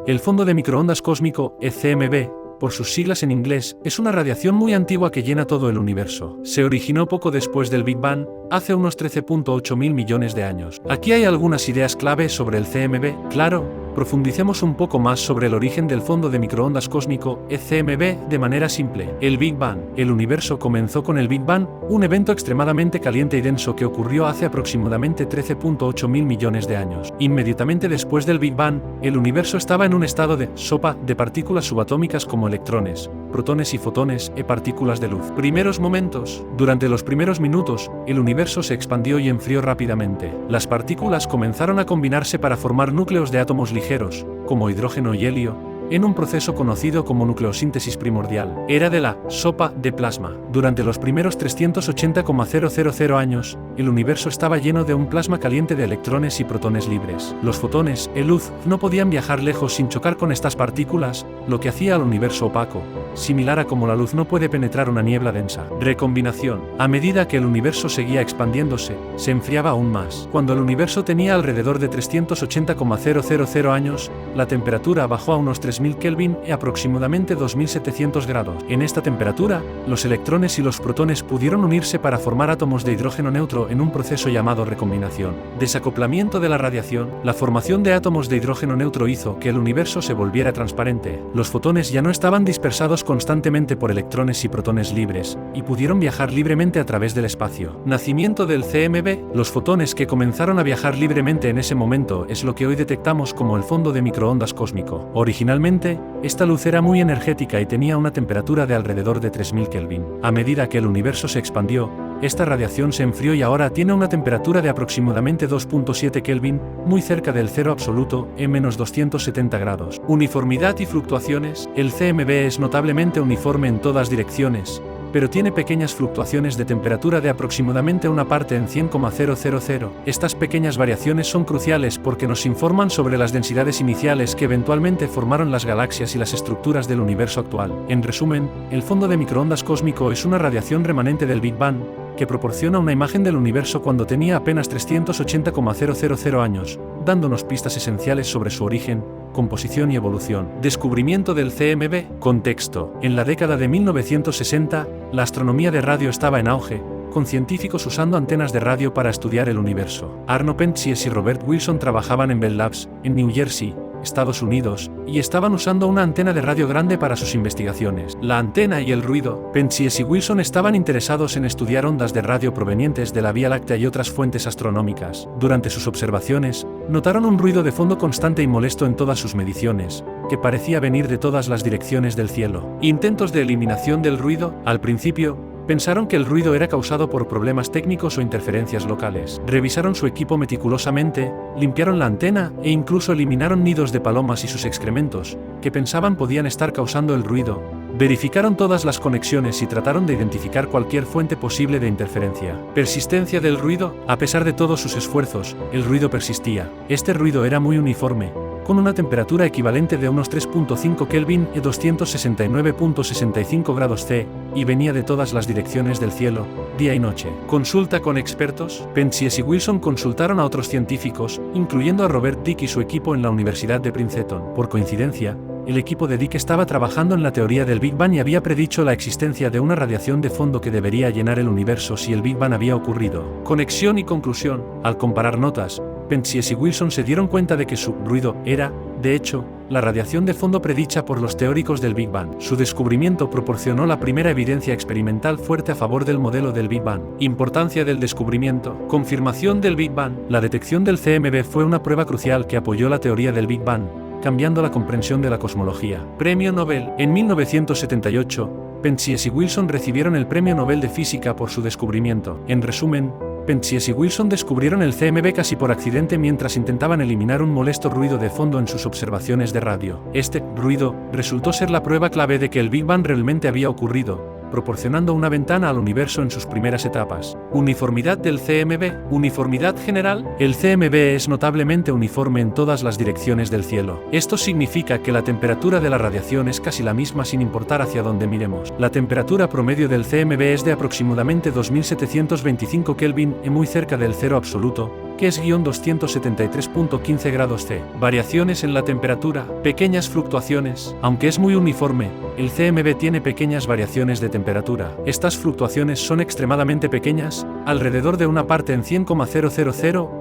El fondo de microondas cósmico, ECMB, por sus siglas en inglés, es una radiación muy antigua que llena todo el universo. Se originó poco después del Big Bang, hace unos 13.8 mil millones de años. Aquí hay algunas ideas clave sobre el CMB, claro. Profundicemos un poco más sobre el origen del fondo de microondas cósmico, ECMB, de manera simple. El Big Bang. El universo comenzó con el Big Bang, un evento extremadamente caliente y denso que ocurrió hace aproximadamente 13.8 mil millones de años. Inmediatamente después del Big Bang, el universo estaba en un estado de sopa de partículas subatómicas como electrones, protones y fotones, e partículas de luz. Primeros momentos. Durante los primeros minutos, el universo se expandió y enfrió rápidamente. Las partículas comenzaron a combinarse para formar núcleos de átomos ligeros, como hidrógeno y helio, en un proceso conocido como nucleosíntesis primordial. Era de la sopa de plasma. Durante los primeros 380,000 años, el universo estaba lleno de un plasma caliente de electrones y protones libres. Los fotones, luz, no podían viajar lejos sin chocar con estas partículas, lo que hacía al universo opaco, similar a como la luz no puede penetrar una niebla densa. Recombinación. A medida que el universo seguía expandiéndose, se enfriaba aún más. Cuando el universo tenía alrededor de 380,000 años, la temperatura bajó a unos 3000 Kelvin y aproximadamente 2700 grados. En esta temperatura, los electrones y los protones pudieron unirse para formar átomos de hidrógeno neutro en un proceso llamado recombinación. Desacoplamiento de la radiación. La formación de átomos de hidrógeno neutro hizo que el universo se volviera transparente. Los fotones ya no estaban dispersados constantemente por electrones y protones libres, y pudieron viajar libremente a través del espacio. Nacimiento del CMB. Los fotones que comenzaron a viajar libremente en ese momento es lo que hoy detectamos como el fondo de microondas cósmico. Originalmente, esta luz era muy energética y tenía una temperatura de alrededor de 3000 Kelvin. A medida que el universo se expandió, esta radiación se enfrió y ahora tiene una temperatura de aproximadamente 2.7 Kelvin, muy cerca del cero absoluto, en menos 270 grados. Uniformidad y fluctuaciones. El CMB es notablemente uniforme en todas direcciones, pero tiene pequeñas fluctuaciones de temperatura de aproximadamente una parte en 100,000. Estas pequeñas variaciones son cruciales porque nos informan sobre las densidades iniciales que eventualmente formaron las galaxias y las estructuras del universo actual. En resumen, el fondo de microondas cósmico es una radiación remanente del Big Bang, que proporciona una imagen del universo cuando tenía apenas 380,000 años, dándonos pistas esenciales sobre su origen, composición y evolución. Descubrimiento del CMB. Contexto. En la década de 1960, la astronomía de radio estaba en auge, con científicos usando antenas de radio para estudiar el universo. Arno Penzies y Robert Wilson trabajaban en Bell Labs, en New Jersey, Estados Unidos, y estaban usando una antena de radio grande para sus investigaciones. La antena y el ruido. Penzies y Wilson estaban interesados en estudiar ondas de radio provenientes de la Vía Láctea y otras fuentes astronómicas. Durante sus observaciones, notaron un ruido de fondo constante y molesto en todas sus mediciones, que parecía venir de todas las direcciones del cielo. Intentos de eliminación del ruido. Al principio, pensaron que el ruido era causado por problemas técnicos o interferencias locales. Revisaron su equipo meticulosamente, limpiaron la antena e incluso eliminaron nidos de palomas y sus excrementos, que pensaban podían estar causando el ruido. Verificaron todas las conexiones y trataron de identificar cualquier fuente posible de interferencia. Persistencia del ruido. A pesar de todos sus esfuerzos, el ruido persistía. Este ruido era muy uniforme, con una temperatura equivalente de unos 3.5 Kelvin y 269.65 grados C, y venía de todas las direcciones del cielo, día y noche. Consulta con expertos. Penzies y Wilson consultaron a otros científicos, incluyendo a Robert Dicke y su equipo en la Universidad de Princeton. Por coincidencia, el equipo de Dicke estaba trabajando en la teoría del Big Bang y había predicho la existencia de una radiación de fondo que debería llenar el universo si el Big Bang había ocurrido. Conexión y conclusión. Al comparar notas, Penzies y Wilson se dieron cuenta de que su ruido era, de hecho, la radiación de fondo predicha por los teóricos del Big Bang. Su descubrimiento proporcionó la primera evidencia experimental fuerte a favor del modelo del Big Bang. Importancia del descubrimiento. Confirmación del Big Bang. La detección del CMB fue una prueba crucial que apoyó la teoría del Big Bang, cambiando la comprensión de la cosmología. Premio Nobel. En 1978, Penzies y Wilson recibieron el Premio Nobel de Física por su descubrimiento. En resumen, Penzies y Wilson descubrieron el CMB casi por accidente mientras intentaban eliminar un molesto ruido de fondo en sus observaciones de radio. Este ruido resultó ser la prueba clave de que el Big Bang realmente había ocurrido, proporcionando una ventana al universo en sus primeras etapas. Uniformidad del CMB. Uniformidad general. El CMB es notablemente uniforme en todas las direcciones del cielo. Esto significa que la temperatura de la radiación es casi la misma sin importar hacia dónde miremos. La temperatura promedio del CMB es de aproximadamente 2725 Kelvin y muy cerca del cero absoluto, que es -273.15 grados C. Variaciones en la temperatura, pequeñas fluctuaciones. Aunque es muy uniforme, el CMB tiene pequeñas variaciones de temperatura. Estas fluctuaciones son extremadamente pequeñas, alrededor de una parte en 100,000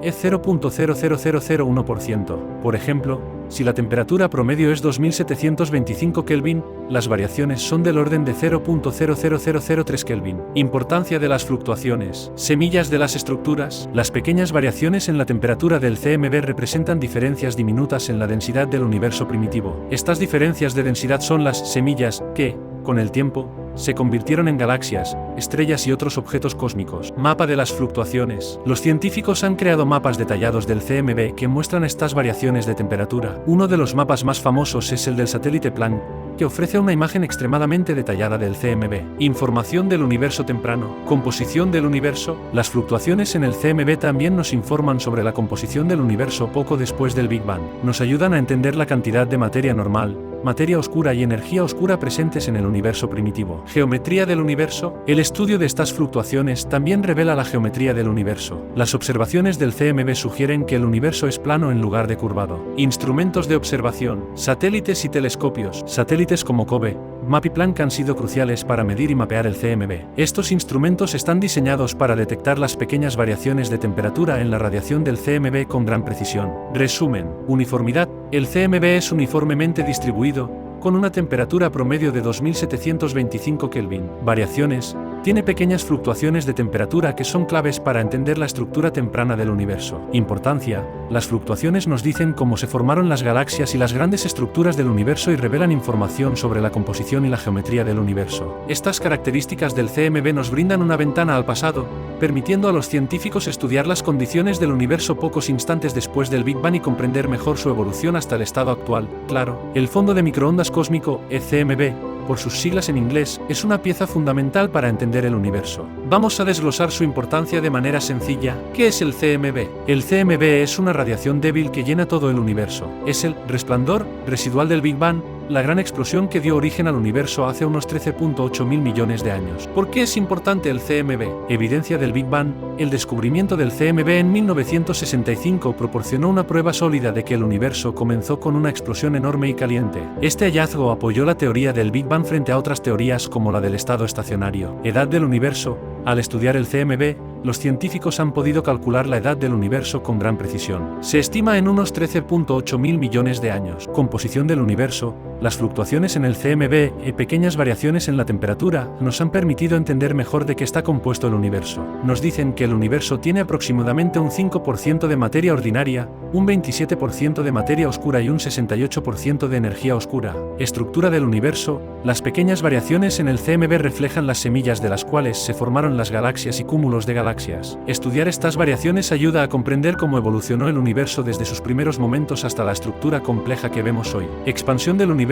es 0.00001%. Por ejemplo, si la temperatura promedio es 2725 Kelvin, las variaciones son del orden de 0.00003 Kelvin. Importancia de las fluctuaciones. Semillas de las estructuras. Las pequeñas variaciones en la temperatura del CMB representan diferencias diminutas en la densidad del universo primitivo. Estas diferencias de densidad son las semillas que, con el tiempo, se convirtieron en galaxias, estrellas y otros objetos cósmicos. Mapa de las fluctuaciones. Los científicos han creado mapas detallados del CMB que muestran estas variaciones de temperatura. Uno de los mapas más famosos es el del satélite Planck, que ofrece una imagen extremadamente detallada del CMB. Información del universo temprano. Composición del universo. Las fluctuaciones en el CMB también nos informan sobre la composición del universo poco después del Big Bang. Nos ayudan a entender la cantidad de materia normal, materia oscura y energía oscura presentes en el universo primitivo. Geometría del universo. El estudio de estas fluctuaciones también revela la geometría del universo. Las observaciones del CMB sugieren que el universo es plano en lugar de curvado. Instrumentos de observación. Satélites y telescopios. Satélites como COBE, MAP y Planck han sido cruciales para medir y mapear el CMB. Estos instrumentos están diseñados para detectar las pequeñas variaciones de temperatura en la radiación del CMB con gran precisión. Resumen. Uniformidad. El CMB es uniformemente distribuido, con una temperatura promedio de 2725 Kelvin. Variaciones. Tiene pequeñas fluctuaciones de temperatura que son claves para entender la estructura temprana del universo. Importancia. Las fluctuaciones nos dicen cómo se formaron las galaxias y las grandes estructuras del universo y revelan información sobre la composición y la geometría del universo. Estas características del CMB nos brindan una ventana al pasado, permitiendo a los científicos estudiar las condiciones del universo pocos instantes después del Big Bang y comprender mejor su evolución hasta el estado actual. Claro, el fondo de microondas cósmico, ECMB, por sus siglas en inglés, es una pieza fundamental para entender el universo. Vamos a desglosar su importancia de manera sencilla. ¿Qué es el CMB? El CMB es una radiación débil que llena todo el universo. Es el resplandor residual del Big Bang, la gran explosión que dio origen al universo hace unos 13.8 mil millones de años. ¿Por qué es importante el CMB? Evidencia del Big Bang. El descubrimiento del CMB en 1965 proporcionó una prueba sólida de que el universo comenzó con una explosión enorme y caliente. Este hallazgo apoyó la teoría del Big Bang frente a otras teorías como la del estado estacionario. Edad del universo. Al estudiar el CMB, los científicos han podido calcular la edad del universo con gran precisión. Se estima en unos 13.8 mil millones de años. Composición del universo. Las fluctuaciones en el CMB y pequeñas variaciones en la temperatura nos han permitido entender mejor de qué está compuesto el universo. Nos dicen que el universo tiene aproximadamente un 5% de materia ordinaria, un 27% de materia oscura y un 68% de energía oscura. Estructura del universo. Las pequeñas variaciones en el CMB reflejan las semillas de las cuales se formaron las galaxias y cúmulos de galaxias. Estudiar estas variaciones ayuda a comprender cómo evolucionó el universo desde sus primeros momentos hasta la estructura compleja que vemos hoy. Expansión del universo.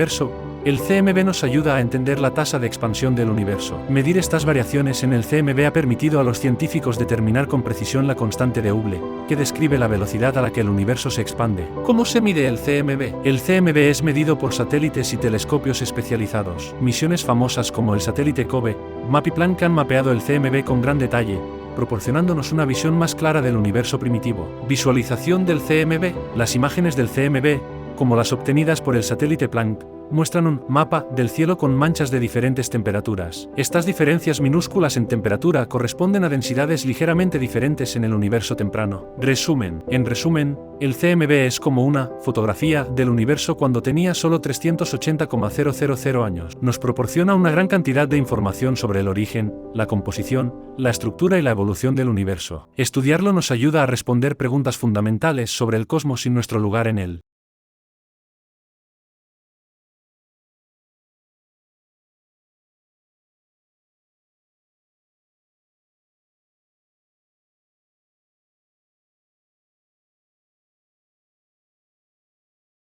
El CMB nos ayuda a entender la tasa de expansión del universo. Medir estas variaciones en el CMB ha permitido a los científicos determinar con precisión la constante de Hubble, que describe la velocidad a la que el universo se expande. ¿Cómo se mide el CMB? El CMB es medido por satélites y telescopios especializados. Misiones famosas como el satélite COBE, MAP y Planck han mapeado el CMB con gran detalle, proporcionándonos una visión más clara del universo primitivo. Visualización del CMB. Las imágenes del CMB, como las obtenidas por el satélite Planck, muestran un mapa del cielo con manchas de diferentes temperaturas. Estas diferencias minúsculas en temperatura corresponden a densidades ligeramente diferentes en el universo temprano. Resumen. En resumen, el CMB es como una fotografía del universo cuando tenía solo 380,000 años. Nos proporciona una gran cantidad de información sobre el origen, la composición, la estructura y la evolución del universo. Estudiarlo nos ayuda a responder preguntas fundamentales sobre el cosmos y nuestro lugar en él.